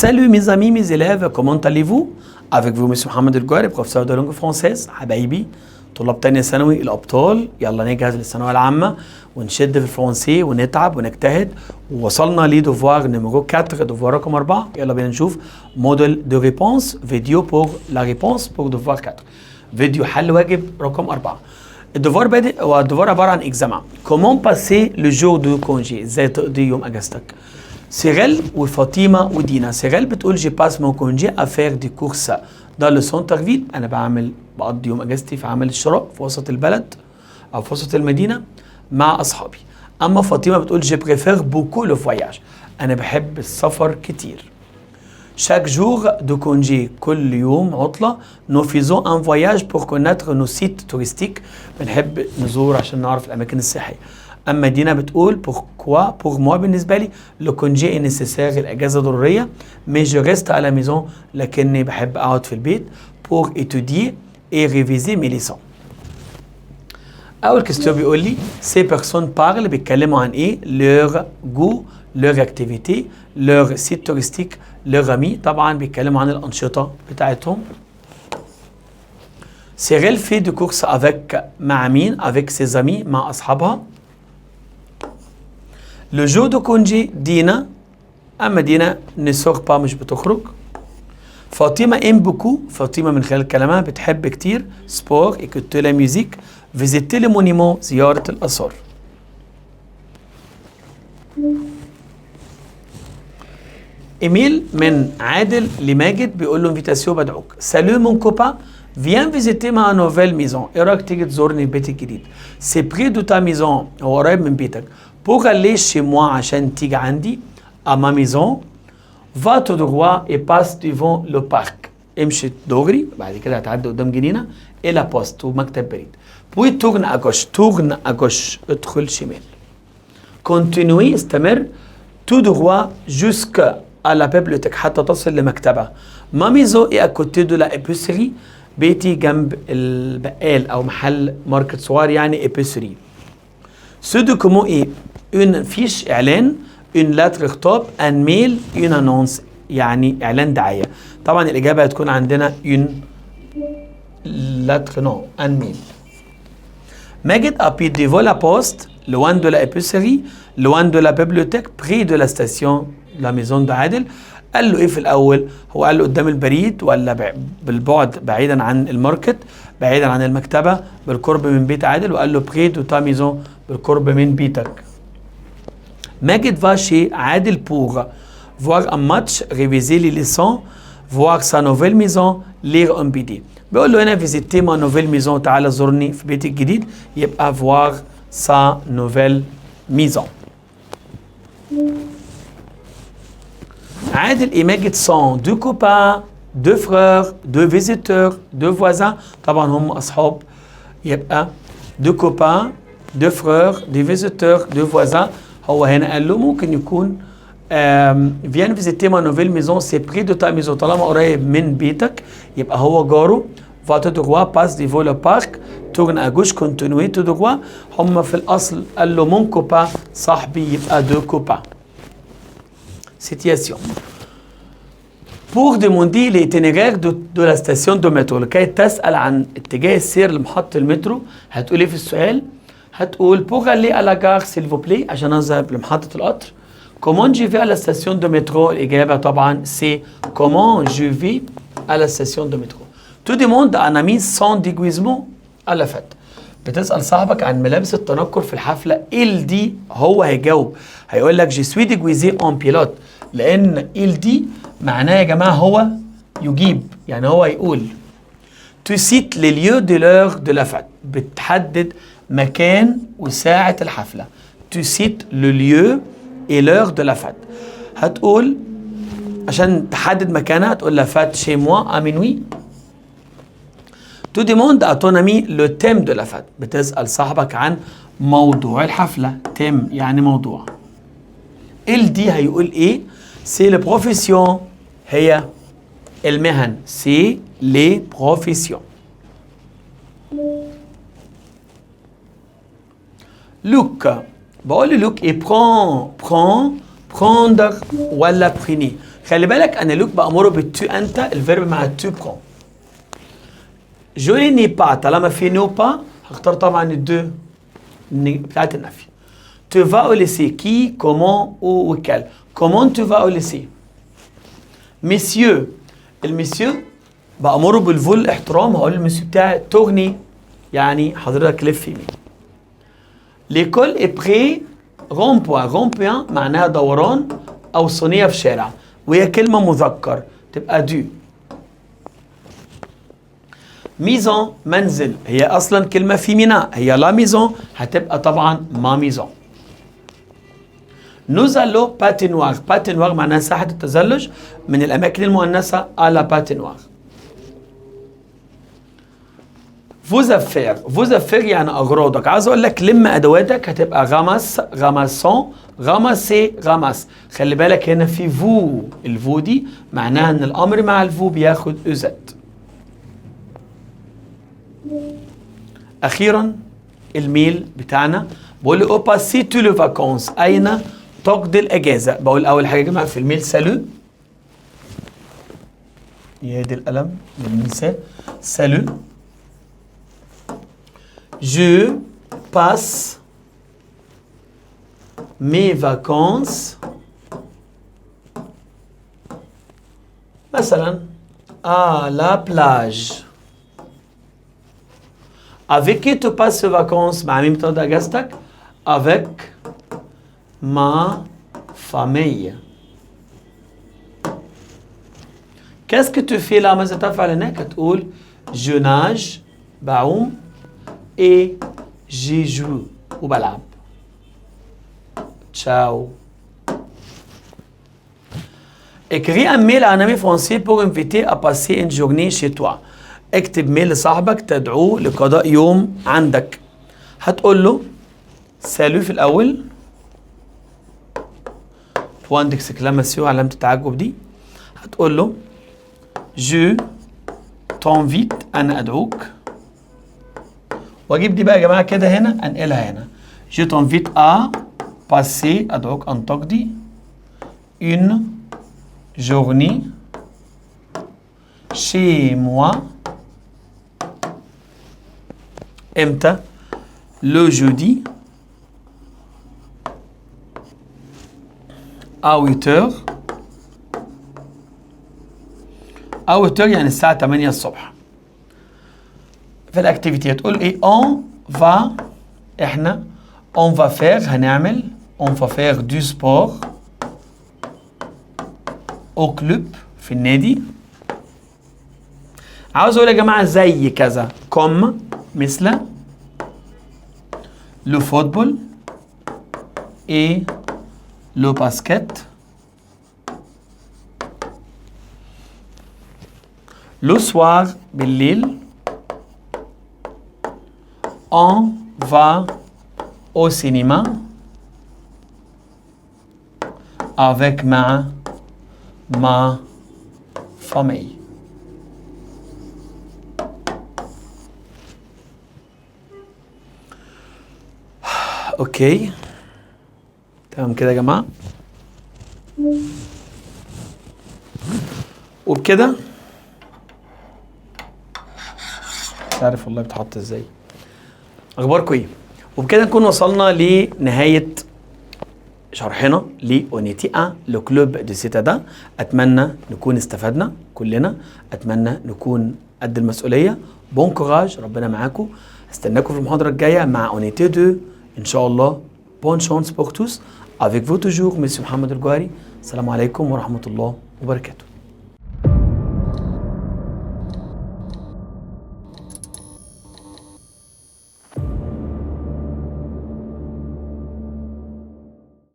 Salut mes amis, mes élèves, comment allez-vous? Avec vous Monsieur محمد الجوهري professeur de langue française. حبايبي طلاب تانية ثانوي الأبطال، يلا نجهز للثانوية العامة ونشد في الفرنسي ونتعب ونجتهد. ووصلنا لدوفوار نيميرو 4، دوفوار رقم 4. يلا بينا نشوف موديل دو ريبونس، فيديو بور لا ريبونس بور دوفوار 4. فيديو حل واجب رقم 4. الدوفوار بادئ، والدوفوار عبارة عن إكزامان. كومون باسي لو جور دو كونجي، ازاي تقضي يوم أجازتك. سيريل وفاطمة ودينا. سيريل بتقول جي باس مون كونجي افير دي كورس dans le centre-ville. أنا بقضي يوم أجازتي في عمل الشراء في وسط البلد أو في وسط المدينة مع أصحابي. أما فاطمة بتقول جي بريفير بوكو لو فواياج، أنا بحب السفر كتير. chaque jour de congé، كل يوم عطلة. nous faisons un voyage pour connaître nos sites touristiques، بنحب نزور عشان نعرف الأماكن السياحية. أما دينا بتقول pourquoi pour moi، بالنسبة لي le congé est nécessaire، الأجازة ضرورية. mais je reste à la maison، لكني بحب أقعد في البيت pour étudier et réviser mes leçons. أول كستيو بيقول لي ces personnes parlent، بيتكلموا عن إيه؟ leur goût، leur activité، leur site touristique، leur ami. طبعا بيتكلموا عن الأنشطة بتاعتهم. سيريل في دي كورس avec، مع مين؟ avec ses amis، مع أصحابها. لو جو دو كونجي دينا، أما دينا نسوغ با، مش بتخرج. فاطمة ام بوكو، فاطمة من خلال كلامها بتحب كتير سبور، ايكوتي لا ميوزيك، فيزيتي لي مونيمون، زيارة الآثار. إيميل من عادل لماجد بيقول له انفيتاسيون، بدعوك. سالو مون كوبا فيان فيزيتي ما نوفيل ميزون، ايه رايك تيجي تزورني البيت الجديد؟ سي بري دو تا ميزون، هو قريب من بيتك. بوغ aller chez moi، عشان تيجي عندي. à ma maison. va tout droit et passe devant le parc، امشي دغري بعد كده هتعدي قدام جنينة الى بوست ومكتب بريد. بوي تورن اجوش، تورن اجوش ادخل شمال. كونتينوي استمر. تو droit jusqu'à la bibliothèque، حتى تصل لمكتبة. ما ميزو اي اكوتي دو لا ابيسري، بيتي جنب البقال او محل ماركت صغير يعني ابيسري. سو دوكومون ايه؟ اون فيش اعلان، اون لاتر خطاب، ان ميل، اون انونس يعني اعلان دعايه. طبعا الاجابه هتكون عندنا اون لاتر، نو ان ميل. ماجد ابي ديفو لا بوست لوان دو لا ابيسري، لوان دو لا بيبليوتيك، بري دو لا ستاسيون لا ميزون دو عادل. قال له ايه في الاول؟ هو قال له قدام البريد ولا بالبعد بعيدا عن الماركت، بعيدا عن المكتبه، بالقرب من بيت عادل. وقال له بري دو تا ميزون، بالقرب من بيتك. ماجد va chez عادل pour voir un match، réviser les leçons، voir sa nouvelle maison، lire un BD. بيقول له هنا visiter ma nouvelle maison، تعالى زورني في بيتي الجديد، يبقى voir sa nouvelle maison. عادل et ماجد sont deux copains، deux frères، deux visiteurs، deux voisins. طبعا هم أصحاب، يبقى deux copains، deux frères، deux visiteurs، deux voisins. هو هنا قال له ممكن يكون فيان فيزيتي ما نوفيل ميزون، سي بري دو تا ميزون، طالما قريب من بيتك يبقى هو جاره. فاتو دو باس ديفو لو بارك، تورن اجوش، كونتينوي تو دو. هم في الاصل قال له مون كوبا، صاحبي، يبقى دو كوبا. سيتياسيون pour demander l'itinéraire de la station de métro، لكي تسأل عن اتجاه السير لمحطة المترو. هتقول ايه في السؤال؟ هتقول pour aller à la gare s'il vous plaît، عشان اذهب لمحطة القطر. comment je vais à la station de métro، الإجابة طبعا c'est comment je vais à la station de métro. tu demandes à un ami son déguisement à la fête، بتسأل صاحبك عن ملابس التنكر في الحفلة. il dit، هو هيجاوب هيقول لك je suis déguisé en pilote، لأن il dit معناه يا جماعة هو يجيب، يعني هو يقول. tu cites les lieux de l'heure de la fête، بتحدد مكان وساعة الحفلة. tu cites le lieu et l'heure de la fête. هتقول عشان تحدد مكانها تقول la fête chez moi à minuit. tu demandes à ton ami le thème de la fête، بتسأل صاحبك عن موضوع الحفلة. thème يعني موضوع. il dit هيقول ايه؟ c'est les professions، هي المهن. c'est les professions. لوك، بقول له لوك ايه؟ prendre ولا prenez. خلي بالك انا لوك بأمره بالتو انت، الفيرب مع التو برون. جو لي ني با طالما في نو با هختار طبعا الدو بتاعت النفي. Tu vas au lycée. Qui, comment, où ou quel. Comment tu vas au lycée. Monsieur. المسيو بأمره بالفول الاحترام، هقول للمسيو بتاعي تغني يعني حضرتك لف يمين. ليكول est près rond-point. rond-point معناها دوران أو صينية في شارع، وهي كلمة مذكر تبقى دو. ميزون منزل، هي أصلا كلمة فيمينا، هي لا ميزون هتبقى طبعا ما ميزون. نوزالو باتينوار. باتينوار معناها ساحة التزلج، من الأماكن المؤنثة على باتينوار. فوزافير. فوزافير يعني أغراضك. عايز أقول لك لم أدواتك هتبقى غمس، غمسون، غمسي، غمس. خلي بالك هنا في فو، الفو دي معناها إن الأمر مع الفو بياخد أزت. أخيرا الميل بتاعنا بقول لي أوبا سي تو لو فاكونس، أين تقضي الأجازة. بقول أول حاجة يا جماعة في الميل سالو، يهدي القلم للنساء. سالو. Je passe mes vacances مثلا à la plage. Avec qui tu passes tes vacances؟ مع مين بتقضي اجازتك؟ Avec ma famille. Qu'est-ce que tu fais là؟ ماذا تفعل هناك؟ هتقول je nage بعوم et j'y joue وبلعب. Ciao. Écris un mail à un ami français pour inviter à passer une journée chez toi. اكتب ميل لصاحبك تدعوه لقضاء يوم عندك. هتقول له سالو في الأول، بوان ديكسكلاماسيون علامة التعجب دي. هتقول له جو تونفيت أنا أدعوك، واجيب دي بقى يا جماعة كده هنا أنقلها هنا. جو تونفيت أ باسي أدعوك أن تقضي une journée chez moi. امتى؟ le jeudi à 8h. à 8h يعني الساعة 8 الصبح. في الاكتيفيتي هتقول ايه؟ on va احنا on va faire هنعمل on va faire du sport au club في النادي. عاوز اقول يا جماعة زي كذا comme مثل le football et le basket. le soir بالليل on va au cinéma avec ma famille. اوكي تمام كده يا جماعه. وبكده مش عارف والله بتحط ازاي. اخباركم ايه؟ وبكده نكون وصلنا لنهايه شرحنا لأونيتي أ لو كلوب دو سيتادان. اتمنى نكون استفدنا كلنا، اتمنى نكون قد المسؤوليه. بون كوراج، ربنا معاكم. استناكم في المحاضره الجايه مع أونيتي 2 ان شاء الله. بون شانس بور توس. avec vous toujours monsieur محمد الجوهري. السلام عليكم ورحمه الله وبركاته.